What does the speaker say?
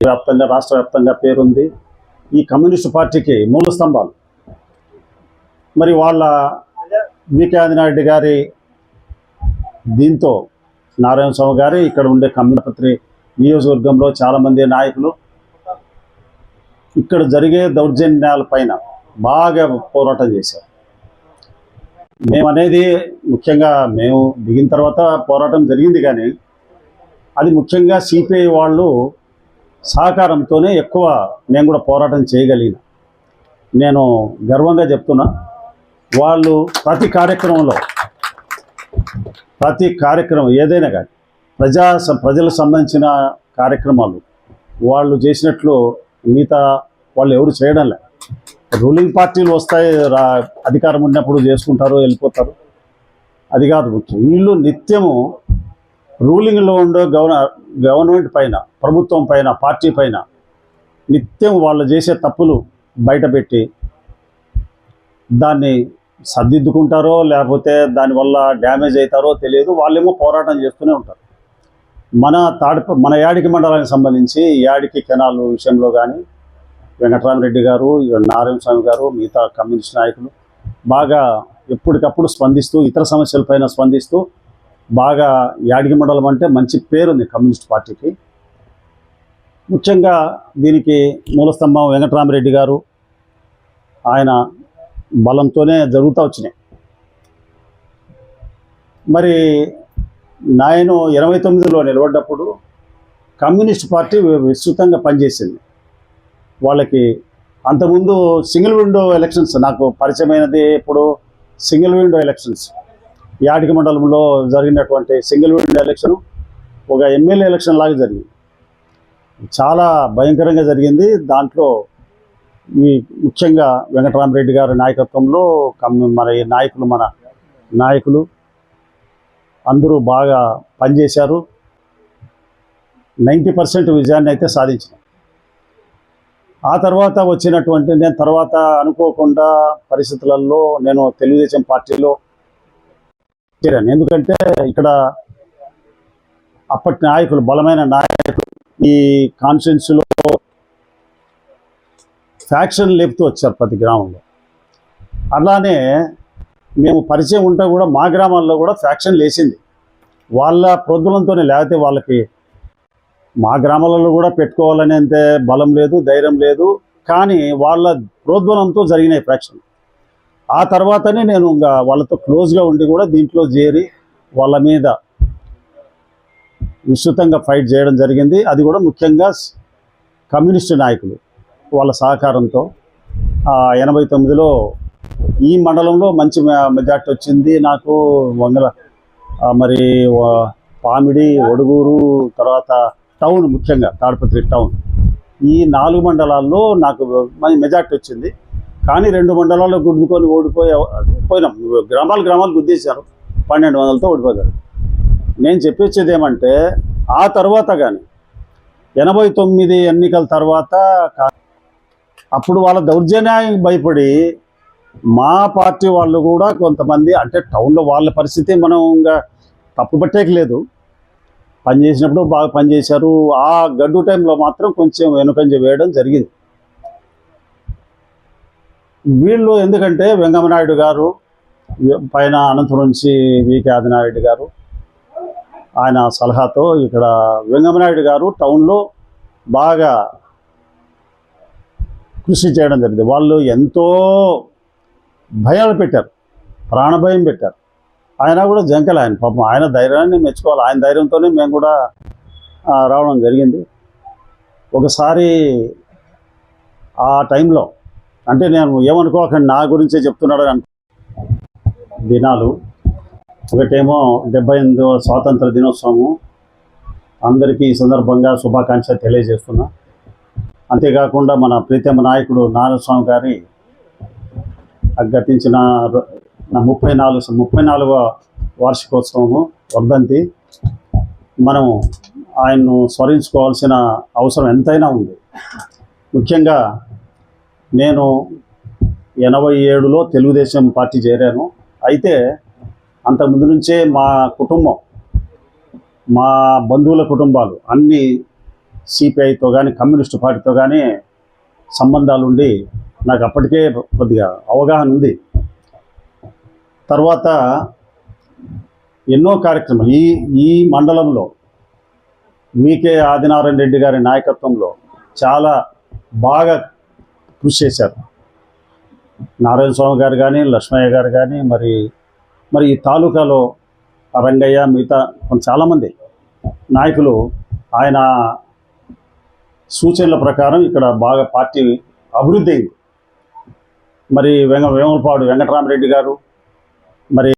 వ్యాప్తంగా రాష్ట్ర వ్యాప్తంగా పేరుంది. ఈ కమ్యూనిస్టు పార్టీకి మూల స్తంభాలు. మరి వాళ్ళ వికే ఆదినారెడ్డి గారి దీంతో నారాయణ స్వామి గారి ఇక్కడ ఉండే కమ్యూనిపత్రి నియోజకవర్గంలో చాలామంది నాయకులు ఇక్కడ జరిగే దౌర్జన్యాల పైన బాగా పోరాటం చేశారు. మేమనేది ముఖ్యంగా మేము దిగిన తర్వాత పోరాటం జరిగింది, కానీ అది ముఖ్యంగా సిపిఐ వాళ్ళు సహకారంతోనే ఎక్కువ నేను కూడా పోరాటం చేయగలిగిన. నేను గర్వంగా చెప్తున్నా, వాళ్ళు ప్రతి కార్యక్రమం ఏదైనా కానీ ప్రజలకు సంబంధించిన కార్యక్రమాలు వాళ్ళు చేసినట్లు మిగతా వాళ్ళు ఎవరు చేయడం లేదు. రూలింగ్ పార్టీలు వస్తాయి, అధికారం ఉన్నప్పుడు చేసుకుంటారు, వెళ్ళిపోతారు, అది కాదు ముఖ్యం. వీళ్ళు నిత్యము రూలింగ్లో ఉండే గవర్నమెంట్ పైన, ప్రభుత్వం పైన, పార్టీ పైన నిత్యం వాళ్ళు చేసే తప్పులు బయటపెట్టి దాన్ని సర్దిద్దుకుంటారో లేకపోతే దానివల్ల డ్యామేజ్ అవుతారో తెలియదు, వాళ్ళేమో పోరాటం చేస్తూనే ఉంటారు. మన యాడికి మండలానికి సంబంధించి యాడికి కెనాల్ విషయంలో కానీ వెంకటరామరెడ్డి గారు, నారాయణ స్వామి గారు, మిగతా కమ్యూనిస్ట్ నాయకులు బాగా ఎప్పటికప్పుడు స్పందిస్తూ, ఇతర సమస్యలపైన స్పందిస్తూ బాగా యాడికి మండలం అంటే మంచి పేరుంది కమ్యూనిస్ట్ పార్టీకి. ముఖ్యంగా దీనికి మూలస్తంభం వెంకటరామరెడ్డి గారు, ఆయన బలంతోనే జరుగుతూ వచ్చినాయి. మరి నేను 89లో నిలబడ్డప్పుడు కమ్యూనిస్ట్ పార్టీ విస్తృతంగా పనిచేసింది. వాళ్ళకి అంతకుముందు సింగిల్ విండో ఎలక్షన్స్ నాకు పరిచయమైనది. ఇప్పుడు సింగిల్ విండో ఎలక్షన్స్ యాడికి మండలంలో జరిగినటువంటి సింగిల్ విండో ఎలక్షన్ ఒక ఎమ్మెల్యే ఎలక్షన్ లాగా జరిగింది. చాలా భయంకరంగా జరిగింది. దాంట్లో ఈ ముఖ్యంగా వెంకటరామరెడ్డి గారి నాయకత్వంలో మన నాయకులు అందరూ బాగా పనిచేశారు. 90% విజయాన్ని అయితే సాధించారు. ఆ తర్వాత వచ్చినటువంటి నేను తర్వాత అనుకోకుండా పరిస్థితులలో నేను తెలుగుదేశం పార్టీలో చేరాను. ఎందుకంటే ఇక్కడ అప్పటి నాయకులు, బలమైన నాయకులు ఈ కాన్స్టిట్యున్సీలో ఫ్యాక్షన్ లేపుతూ వచ్చారు ప్రతి గ్రామంలో. అలానే మేము పరిచయం ఉంటే కూడా మా గ్రామాల్లో కూడా ఫ్యాక్షన్ లేచింది. వాళ్ళ ప్రోద్బలంతోనే, లేకపోతే వాళ్ళకి మా గ్రామాలలో కూడా పెట్టుకోవాలనేంత బలం లేదు, ధైర్యం లేదు. కానీ వాళ్ళ ప్రోద్బలంతో జరిగినాయి ఫ్యాక్షన్. ఆ తర్వాతనే నేను ఇంకా వాళ్ళతో క్లోజ్గా ఉండి కూడా దీంట్లో చేరి వాళ్ళ మీద విస్తృతంగా ఫైట్ చేయడం జరిగింది. అది కూడా ముఖ్యంగా కమ్యూనిస్టు నాయకులు వాళ్ళ సహకారంతో 89లో ఈ మండలంలో మంచి మెజార్టీ వచ్చింది నాకు. మరి పామిడి, ఒడుగూరు, తర్వాత టౌన్, ముఖ్యంగా తాడిపత్రి టౌన్, ఈ 4 మండలాల్లో నాకు మంచి మెజార్టీ వచ్చింది. కానీ 2 మండలాల్లో గుద్దుకొని పోయినాం. గ్రామాలు గుద్దేశారు, 1200తో ఓడిపోయారు. నేను చెప్పేది ఏమంటే ఆ తర్వాత కానీ 89 ఎన్నికల తర్వాత అప్పుడు వాళ్ళ దౌర్జన్యానికి భయపడి మా పార్టీ వాళ్ళు కూడా కొంతమంది, అంటే టౌన్లో వాళ్ళ పరిస్థితి మనం ఇంకా తప్పు పట్టేయలేదు, పనిచేసినప్పుడు బాగా పనిచేశారు. ఆ గడ్డు టైంలో మాత్రం కొంచెం వెనుకంజ వేయడం జరిగింది. వీళ్ళు ఎందుకంటే వెంగమనాయుడు గారు పైన, అనంతపురం నుంచి వికే ఆదినారెడ్డి గారు, ఆయన సలహాతో ఇక్కడ వెంగమనాయుడు గారు టౌన్లో బాగా కృషి చేయడం జరిగింది. వాళ్ళు ఎంతో భయాలు పెట్టారు, ప్రాణభయం పెట్టారు. ఆయన కూడా జంకలే, ఆయన పాపం ఆయన ధైర్యాన్ని మెచ్చుకోవాలి. ఆయన ధైర్యంతోనే మేము కూడా రావడం జరిగింది. ఒకసారి ఆ టైంలో, అంటే నేను ఏమనుకోకండి, నా గురించే చెప్తున్నాడు దినాలు. ఒకటేమో 78వ స్వాతంత్ర దినోత్సవము, అందరికీ ఈ సందర్భంగా శుభాకాంక్షలు తెలియజేస్తున్నా. అంతేకాకుండా మన ప్రీతమ నాయకుడు నారాయణ స్వామి గారి గతించిన 34వ వార్షికోత్సవము వర్ధంతి, మనము ఆయన్ను స్మరించుకోవాల్సిన అవసరం ఎంతైనా ఉంది. ముఖ్యంగా నేను 87లో తెలుగుదేశం పార్టీ చేరాను. అయితే అంతకుముందు నుంచే మా కుటుంబం, మా బంధువుల కుటుంబాలు అన్నీ సిపిఐతో కానీ కమ్యూనిస్టు పార్టీతో కానీ సంబంధాలు ఉండి నాకు అప్పటికే కొద్దిగా అవగాహన ఉంది. తర్వాత ఎన్నో కార్యక్రమాలు ఈ మండలంలో వికే ఆదినారాయణ రెడ్డి గారి నాయకత్వంలో చాలా బాగా కృషి చేశారు. నారాయణ స్వామి గారు కానీ, లక్ష్మయ్య గారు కానీ, మరి ఈ తాలూకాలో రంగయ్య, మిగతా చాలామంది నాయకులు ఆయన సూచనల ప్రకారం ఇక్కడ బాగా పార్టీ అభివృద్ధి అయింది. మరి వేములపాడు వెంకటరామరెడ్డి గారు, మరి